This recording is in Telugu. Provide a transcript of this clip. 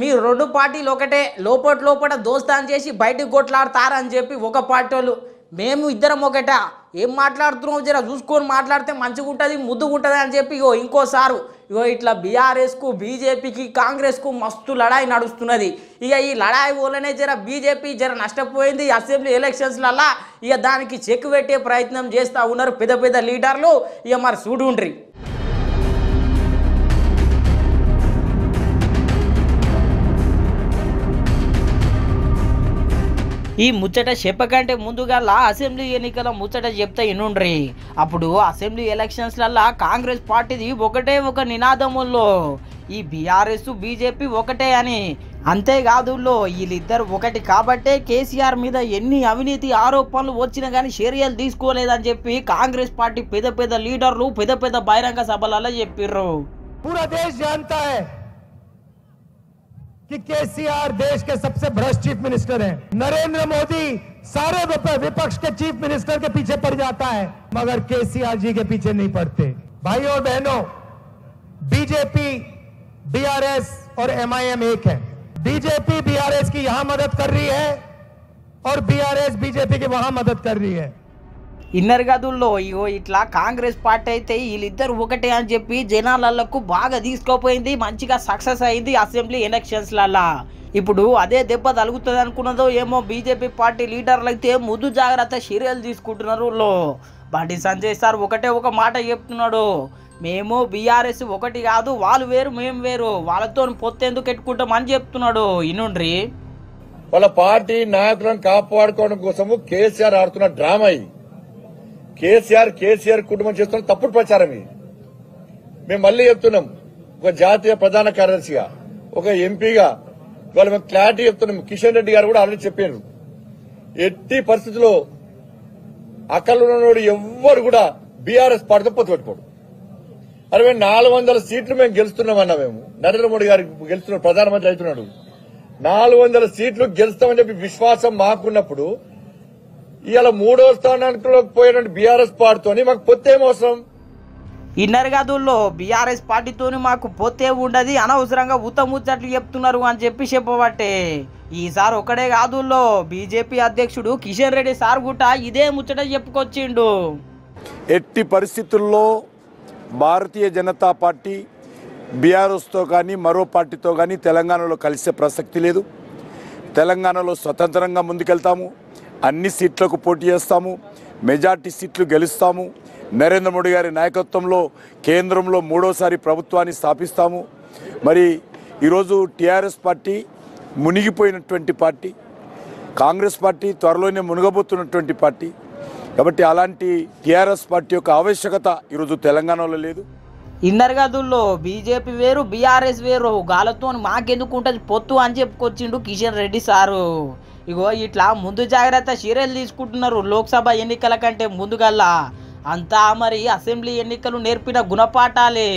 మీరు రెండు పార్టీలు ఒకటే లోపట దోస్తాన్ చేసి బయటకు కొట్లాడతారని చెప్పి ఒక పార్టీ వాళ్ళు మేము ఇద్దరం ఒకట ఏం మాట్లాడుతున్నాం జర చూసుకొని మాట్లాడితే మంచిగా ఉంటుంది ముద్దుగా ఉంటుంది అని చెప్పి ఇంకోసారి ఇట్లా బీఆర్ఎస్కు బీజేపీకి కాంగ్రెస్కు మస్తు లడాయి నడుస్తున్నది. ఇక ఈ లడాయి వల్లనే జర బీజేపీ జర నష్టపోయింది అసెంబ్లీ ఎలక్షన్స్లల్లా. ఇక దానికి చెక్ పెట్టే ప్రయత్నం చేస్తూ ఉన్నారు పెద్ద పెద్ద లీడర్లు. ఇక మరి చూడుండ్రి. ఈ ముచ్చట చెప్పకంటే ముందుగా అసెంబ్లీ ఎన్నికల ముచ్చట చెప్తే ఇనుండ్రి. అప్పుడు అసెంబ్లీ ఎలక్షన్స్లల్లా కాంగ్రెస్ పార్టీది ఒకటే ఒక నినాదముల్లో ఈ బీఆర్ఎస్ బీజేపీ ఒకటే అని. అంతేకాదు వీళ్ళిద్దరు ఒకటి కాబట్టే కేసీఆర్ మీద ఎన్ని అవినీతి ఆరోపణలు వచ్చినా కానీ చర్యలు తీసుకోలేదని చెప్పి కాంగ్రెస్ పార్టీ పెద్ద పెద్ద లీడర్లు పెద్ద పెద్ద బహిరంగ సభలలో చెప్పిర్రు. कि केसीआर देश के सबसे भ्रष्ट चीफ मिनिस्टर हैं। नरेंद्र मोदी सारे विपक्ष के चीफ मिनिस्टर के पीछे पड़ जाता है मगर केसीआर जी के पीछे नहीं पड़ते। भाइयों और बहनों, बीजेपी बीआरएस और एमआईएम एक है। बीजेपी बीआरएस की यहां मदद कर रही है और बीआरएस बीजेपी की वहां मदद कर रही है. ఇన్నర్ గదుల్లో ఇట్లా కాంగ్రెస్ పార్టీ అయితే వీళ్ళిద్దరు ఒకటే అని చెప్పి జనాలకు బాగా తీసుకుపోయింది, మంచిగా సక్సెస్ అయింది అసెంబ్లీ ఎలక్షన్స్లల్లా. ఇప్పుడు అదే దెబ్బ తలుగుతుంది అనుకున్నదో ఏమో బీజేపీ పార్టీ లీడర్లు అయితే ముందు జాగ్రత్త చర్యలు తీసుకుంటున్నారు. బండి సంజయ్ సార్ ఒకటే ఒక మాట చెప్తున్నాడు, మేము బీఆర్ఎస్ ఒకటి కాదు, వాళ్ళు వేరు మేము వేరు, వాళ్ళతో పొత్తెందుకు పెట్టుకుంటాం అని చెప్తున్నాడు. ఇనుండ్రి. వాళ్ళ పార్టీ నాయకులను కాపాడుకోవడం కోసము కేసీఆర్ ఆడుతున్న డ్రామా ఇది. కేసీఆర్ కుటుంబం చేస్తున్న తప్పుడు ప్రచారం ఇది. మేము మళ్ళీ చెప్తున్నాం, ఒక జాతీయ ప్రధాన కార్యదర్శిగా ఒక ఎంపీగా ఇవాళ మేము క్లారిటీ చెప్తున్నాం. కిషన్ రెడ్డి గారు కూడా ఆల్రెడీ చెప్పారు, ఎట్టి పరిస్థితుల్లో అక్కడున్నోడు ఎవ్వరు కూడా బీఆర్ఎస్ పార్టీతో పొత్తు పెట్టుకోడు. 400 సీట్లు మేము గెలుస్తున్నామన్నా, మేము నరేంద్ర మోడీ గారు గెలుస్తున్నాడు, ప్రధానమంత్రి అవుతున్నాడు, 400 సీట్లు గెలుస్తామని చెప్పి విశ్వాసం మాకున్నప్పుడు ఇవాళ 3వ స్థానానికి పోయినట్టు బీఆర్ఎస్ పార్టీతోని మాకు పొత్తేం అవసరం? ఇన్నర్ గదుల్లో బీఆర్ఎస్ పార్టీతోని మాకు పొత్తే ఉండదు, అనవసరంగా ఉత్తముచ్చట్లు చెప్తున్నారు అని చెప్పి చెప్పబట్టే ఈసారి ఒకడే కాదుల్లో బీజేపీ అధ్యక్షుడు కిషన్ రెడ్డి సార్ గుట్ట ఇదే ముచ్చట చెప్పుకొచ్చిండు. ఎట్టి పరిస్థితుల్లో భారతీయ జనతా పార్టీ బీఆర్ఎస్తో కానీ మరో పార్టీతో కానీ తెలంగాణలో కలిసే ప్రసక్తి లేదు. తెలంగాణలో స్వతంత్రంగా ముందుకెళ్తాము, అన్ని సీట్లకు పోటీ చేస్తాము, మెజార్టీ సీట్లు గెలుస్తాము, నరేంద్ర మోడీ గారి నాయకత్వంలో కేంద్రంలో 3వసారి ప్రభుత్వాన్ని స్థాపిస్తాము. మరి ఈరోజు టీఆర్ఎస్ పార్టీ మునిగిపోయినటువంటి పార్టీ, కాంగ్రెస్ పార్టీ త్వరలోనే మునగబోతున్నటువంటి పార్టీ. కాబట్టి అలాంటి టీఆర్ఎస్ పార్టీ యొక్క ఆవశ్యకత ఈరోజు తెలంగాణలో లేదు. ఇన్నర్ గదుల్లో బీజేపీ వేరు బీఆర్ఎస్ వేరు, గాలతో మాకెందుకు ఉంటుంది పొత్తు అని చెప్పుకొచ్చిండు కిషన్ రెడ్డి సారు. ఇట్లా ముందు జాగ్రత్త చర్యలు తీసుకుంటున్నారు లోక్సభ ఎన్నికల కంటే ముందుగల్లా. అంతా మరి అసెంబ్లీ ఎన్నికలు నేర్పిన గుణపాఠాలే.